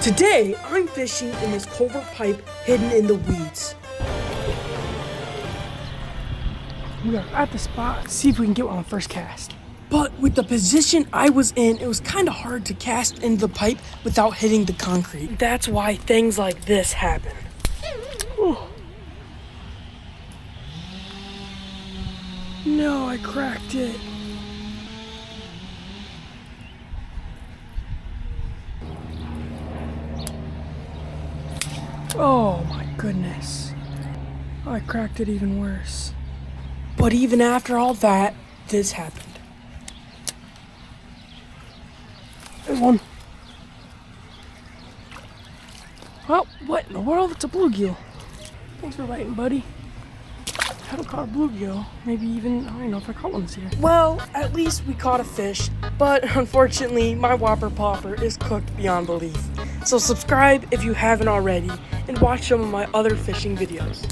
Today, I'm fishing in this culvert pipe hidden in the weeds. We are at the spot. Let's see if we can get one on the first cast. But with the position I was in, it was kind of hard to cast into the pipe without hitting the concrete. That's why things like this happen. Ooh. No, I cracked it. Oh my goodness. I cracked it even worse. But even after all that, this happened. There's one. Well, what in the world? It's a bluegill. Thanks for biting, buddy. Haven't caught a bluegill. Maybe even, I don't know if I caught one this year. Well, at least we caught a fish, but unfortunately, my Whopper Plopper is cooked beyond belief. So subscribe if you haven't already, and watch some of my other fishing videos.